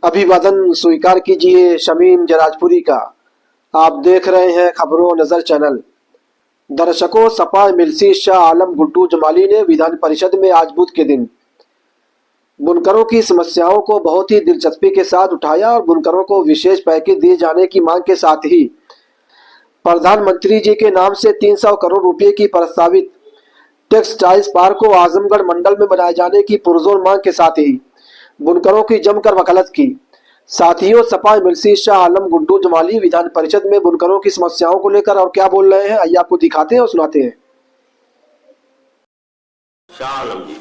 अभिवादन स्वीकार कीजिए शमीम जराजपुरी का। आप देख रहे हैं खबरों नजर चैनल। दर्शकों, सपा एमएलसी शाह आलम गुड्डू जमाली ने विधान परिषद में आज बुध के दिन बुनकरों की समस्याओं को बहुत ही दिलचस्पी के साथ उठाया और बुनकरों को विशेष पैकेज दिए जाने की मांग के साथ ही प्रधानमंत्री जी के नाम से 300 करोड़ रुपए की प्रस्तावित टेक्सटाइल्स पार्क को आजमगढ़ मंडल में बनाए जाने की पुरजोर मांग के साथ ही बुनकरों की जमकर वकालत की। साथियों, सपा एमएलसी शाह आलम गुड्डू जमाली विधान परिषद में बुनकरों की समस्याओं को लेकर और क्या बोल रहे हैं, आइए आपको दिखाते हैं और सुनाते हैं। शाह आलम जी,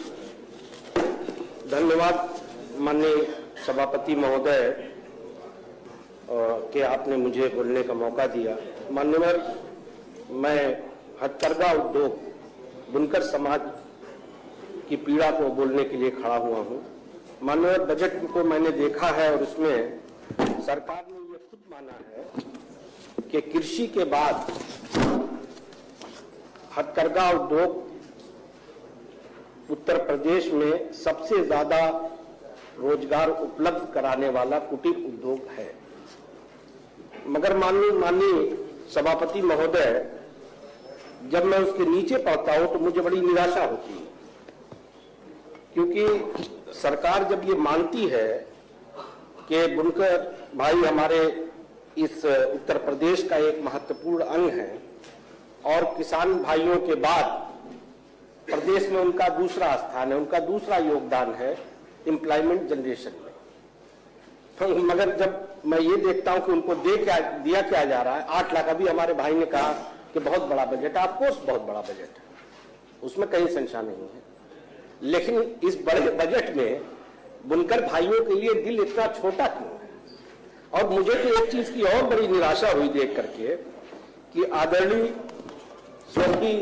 धन्यवाद माननीय सभापति महोदय कि आपने मुझे बोलने का मौका दिया। मान्यवर, मैं हथकरघा उद्योग बुनकर समाज की पीड़ा को बोलने के लिए खड़ा हुआ हूं। माननीय बजट को मैंने देखा है और उसमें सरकार ने ये खुद माना है कि कृषि के बाद हथकरघा उद्योग उत्तर प्रदेश में सबसे ज्यादा रोजगार उपलब्ध कराने वाला कुटीर उद्योग है। मगर माननीय सभापति महोदय, जब मैं उसके नीचे पढ़ता हूं तो मुझे बड़ी निराशा होती है, क्योंकि सरकार जब ये मानती है कि बुनकर भाई हमारे इस उत्तर प्रदेश का एक महत्वपूर्ण अंग है और किसान भाइयों के बाद प्रदेश में उनका दूसरा स्थान है, उनका दूसरा योगदान है एम्प्लॉयमेंट जनरेशन में, तो मगर जब मैं ये देखता हूं कि उनको दिया क्या जा रहा है, 8 लाख। अभी हमारे भाई ने कहा कि बहुत बड़ा बजट है, ऑफकोर्स बहुत बड़ा बजट है, उसमें कहीं संशय नहीं है, लेकिन इस बड़े बजट में बुनकर भाइयों के लिए दिल इतना छोटा क्यों है? और मुझे तो एक चीज की और बड़ी निराशा हुई देख करके कि आदरणीय स्वर्गीय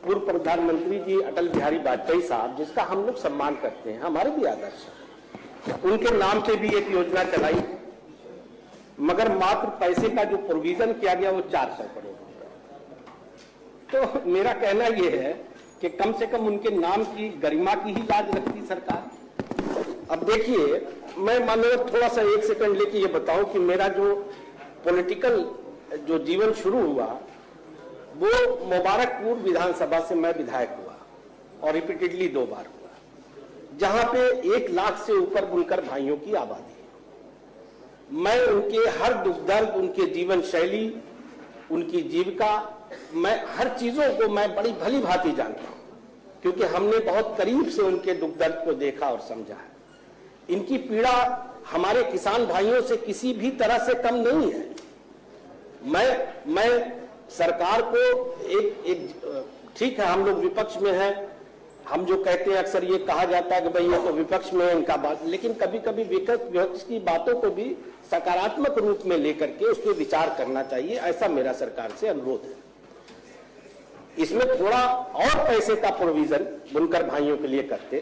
पूर्व प्रधानमंत्री जी अटल बिहारी वाजपेयी साहब, जिसका हम लोग सम्मान करते हैं, हमारे भी आदर्श है, उनके नाम पे भी एक योजना चलाई, मगर मात्र पैसे का जो प्रोविजन किया गया वो 400 करोड़ रुपए। तो मेरा कहना यह है कि कम से कम उनके नाम की गरिमा की ही लाज रखती सरकार। अब देखिए, मैं मानो थोड़ा सा 1 सेकंड लेके ये बताऊं कि मेरा जो पॉलिटिकल जो जीवन शुरू हुआ वो मुबारकपुर विधानसभा से मैं विधायक हुआ और रिपीटेडली 2 बार हुआ, जहां पे 1 लाख से ऊपर बुनकर भाइयों की आबादी है। मैं उनके हर दुख दर्द, उनके जीवन शैली, उनकी जीविका, मैं हर चीजों को मैं बड़ी भली भांति जानता हूं, क्योंकि हमने बहुत करीब से उनके दुख दर्द को देखा और समझा है। इनकी पीड़ा हमारे किसान भाइयों से किसी भी तरह से कम नहीं है। मैं सरकार को एक ठीक है, हम लोग विपक्ष में हैं, हम जो कहते हैं अक्सर ये कहा जाता है कि भाई ये तो विपक्ष में है इनका बात, लेकिन कभी कभी विपक्ष की बातों को भी सकारात्मक रूप में लेकर के उस पर विचार करना चाहिए, ऐसा मेरा सरकार से अनुरोध है। इसमें थोड़ा और पैसे का प्रोविजन बुनकर भाइयों के लिए करते।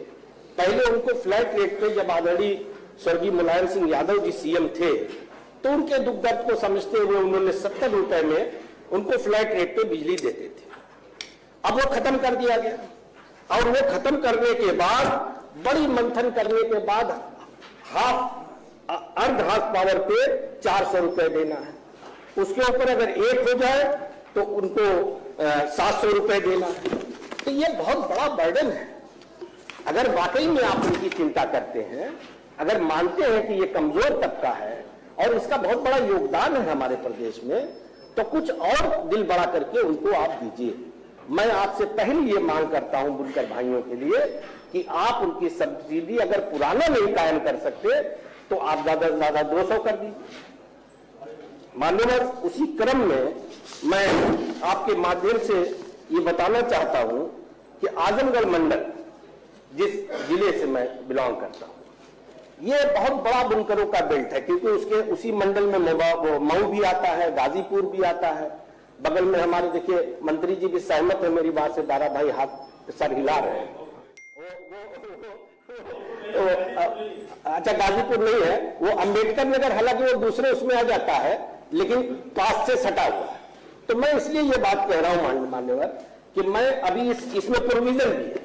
पहले उनको फ्लैट रेट पे, जब आदरणीय स्वर्गीय मुलायम सिंह यादव जी सीएम थे, तो उनके दुख दर्द को समझते हुए उन्होंने 70 रुपए में उनको फ्लैट रेट पे बिजली देते थे। अब वो खत्म कर दिया गया, और वो खत्म करने के बाद बड़ी मंथन करने के बाद अर्ध हाफ पावर पे 400 रुपए देना है, उसके ऊपर अगर 1 हो जाए तो उनको 700 रुपए देना है। तो ये बहुत बड़ा बर्डन है। अगर वाकई में आप उनकी चिंता करते हैं, अगर मानते हैं कि ये कमजोर तबका है और इसका बहुत बड़ा योगदान है हमारे प्रदेश में, तो कुछ और दिल बड़ा करके उनको आप दीजिए। मैं आपसे पहले ये मांग करता हूं बुनकर भाइयों के लिए कि आप उनकी सब्सिडी अगर पुराना नहीं कायम कर सकते तो आप ज्यादा से ज्यादा 200 कर दीजिए। मान्यवर, उसी क्रम में मैं आपके माध्यम से ये बताना चाहता हूं कि आजमगढ़ मंडल, जिस जिले से मैं बिलोंग करता हूं, ये बहुत बड़ा बुनकरों का बेल्ट है, क्योंकि उसी मंडल में मऊ भी आता है, गाजीपुर भी आता है, बगल में हमारे देखिए मंत्री जी भी सहमत है मेरी बात से, दारा भाई हाथ सर हिला रहे हैं। अच्छा, गाजीपुर नहीं है वो, अंबेडकर नगर, हालांकि वो दूसरे उसमें आ जाता है, लेकिन पास से सटा हुआ है। तो मैं इसलिए ये बात कह रहा हूं मान्यवर कि मैं अभी इसमें प्रोविजन भी है,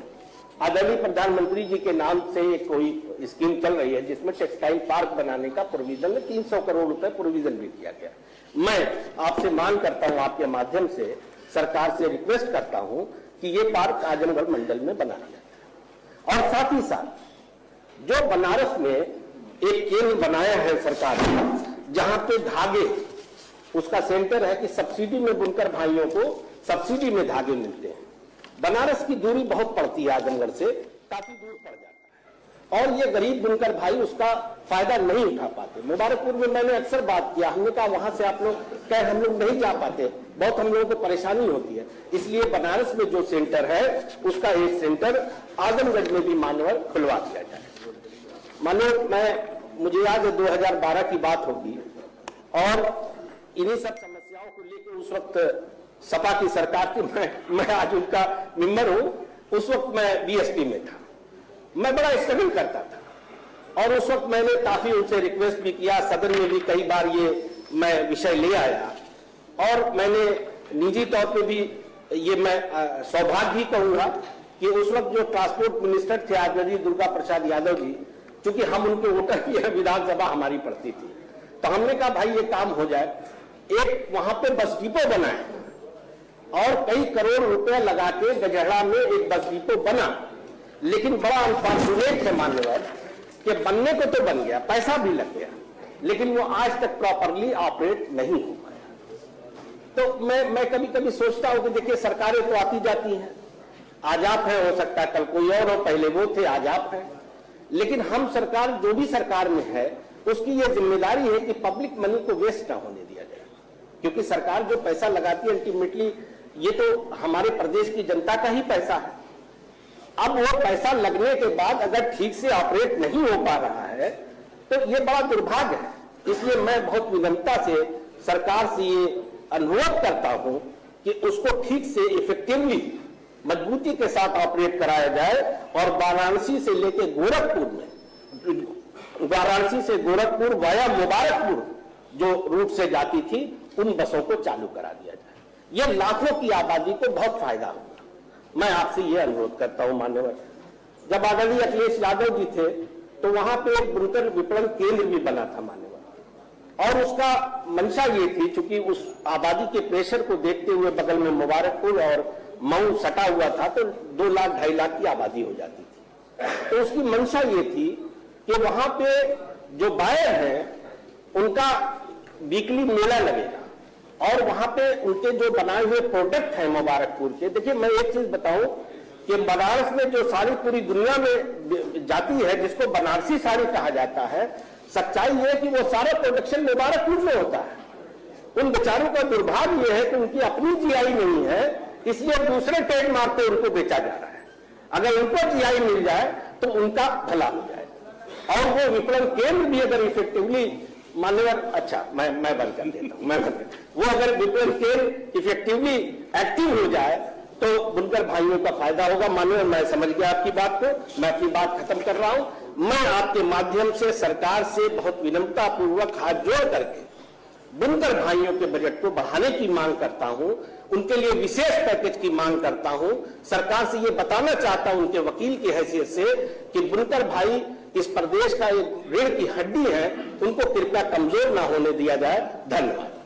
आदरणीय प्रधानमंत्री जी के नाम से कोई स्कीम चल रही है जिसमें टेक्सटाइल पार्क बनाने का प्रोविजन है, 300 करोड़ रुपए प्रोविजन भी किया गया। मैं आपसे मांग करता हूं, आपके माध्यम से सरकार से रिक्वेस्ट करता हूं कि ये पार्क आजमगढ़ मंडल में बना दिया जाए। और साथ ही साथ जो बनारस में एक केंद्र बनाया है सरकार ने, जहां पे धागे, उसका सेंटर है कि सब्सिडी में बुनकर भाइयों को सब्सिडी में धागे मिलते हैं। बनारस की दूरी बहुत पड़ती है, आजमगढ़ से काफी दूर पड़ जाता है और ये गरीब बुनकर भाई उसका फायदा नहीं उठा पाते। मुबारकपुर में मैंने अक्सर बात किया, हमने कहा वहां से आप लोग कहे हम लोग नहीं जा पाते, बहुत हम लोगों को परेशानी होती है, इसलिए बनारस में जो सेंटर है उसका एक सेंटर आजमगढ़ में भी मानवर खुलवा दिया जाए। मानो मुझे याद है 2012 की बात होगी और इन्हीं सब समस्याओं को लेकर उस वक्त सपा की सरकार थी, मैं आज उनका मेंबर हूं, उस वक्त मैं बीएसपी में था, मैं बड़ा स्ट्रगल करता था और उस वक्त मैंने काफी उनसे रिक्वेस्ट भी किया, सदन में भी कई बार ये मैं विषय ले आया और मैंने निजी तौर पे भी ये मैं सौभाग्य ही कहूंगा कि उस वक्त जो ट्रांसपोर्ट मिनिस्टर थे आदरणीय दुर्गा प्रसाद यादव जी, चूंकि हम उनके वोटर की विधानसभा हमारी पड़ती थी, तो हमने कहा भाई ये काम हो जाए, एक वहां पे बस डिपो बनाए और कई करोड़ रुपए लगा के गजहरा में एक बस डिपो बना, लेकिन बड़ा अनफॉर्चुनेट है मान्यवर कि बनने को तो बन गया, पैसा भी लग गया, लेकिन वो आज तक प्रॉपरली ऑपरेट नहीं हो पाया। तो मैं कभी कभी सोचता हूं कि देखिए सरकारें तो आती जाती हैं, आज आप हैं, हो सकता है कल कोई और हो, पहले वो थे आज आप हैं, लेकिन हम सरकार जो भी सरकार में है उसकी ये जिम्मेदारी है कि पब्लिक मनी को वेस्ट ना होने दिया जाए, क्योंकि सरकार जो पैसा लगाती है अल्टीमेटली ये तो हमारे प्रदेश की जनता का ही पैसा है। अब वो पैसा लगने के बाद अगर ठीक से ऑपरेट नहीं हो पा रहा है तो ये बड़ा दुर्भाग्य है। इसलिए मैं बहुत विनम्रता से सरकार से ये अनुरोध करता हूं कि उसको ठीक से इफेक्टिवली मजबूती के साथ ऑपरेट कराया जाए और वाराणसी से लेकर गोरखपुर में, वाराणसी से गोरखपुर वाया मुबारकपुर जो रूट से जाती थी, उन बसों को चालू करा दिया जाए। यह लाखों की आबादी को बहुत फायदा होगा। मैं आपसे यह अनुरोध करता हूं मान्यवर, जब आदरणीय अखिलेश यादव जी थे तो वहां पे एक बुनकर विपणन केंद्र भी बना था मान्यवर, और उसका मंशा ये थी, चूंकि उस आबादी के प्रेशर को देखते हुए बगल में मुबारकपुर और मऊ सटा हुआ था तो 2 लाख 2.5 लाख की आबादी हो जाती थी। तो उसकी मंशा ये थी कि वहां पे जो बायर हैं उनका वीकली मेला लगेगा और वहां पे उनके जो बनाए हुए प्रोडक्ट हैं मुबारकपुर के, देखिए मैं एक चीज बताऊं कि बनारस में जो साड़ी पूरी दुनिया में जाती है, जिसको बनारसी साड़ी कहा जाता है, सच्चाई ये है कि वो सारा प्रोडक्शन मुबारकपुर में होता है। उन बेचारों का दुर्भाग्य ये है कि उनकी अपनी जीआई नहीं है, इसलिए दूसरे ट्रेडमार्क पे उनको बेचा जा रहा है। अगर उनको जीआई मिल जाए तो उनका भला हो जाए और वो विपणन केंद्र भी अगर इफेक्टिवली मान्यवर, अच्छा मैं बंद कर देता हूं, वो अगर विपणन केंद्र इफेक्टिवली एक्टिव हो जाए तो बुनकर भाइयों का फायदा होगा। मान्यवर, मैं समझ गया आपकी बात को, मैं अपनी बात खत्म कर रहा हूं। मैं आपके माध्यम से सरकार से बहुत विनम्रता पूर्वक हाथ जोड़ करके बुनकर भाइयों के बजट को बढ़ाने की मांग करता हूं, उनके लिए विशेष पैकेज की मांग करता हूं। सरकार से ये बताना चाहता हूं उनके वकील की हैसियत से कि बुनकर भाई इस प्रदेश का एक रीढ़ की हड्डी है, उनको कृपया कमजोर ना होने दिया जाए। धन्यवाद।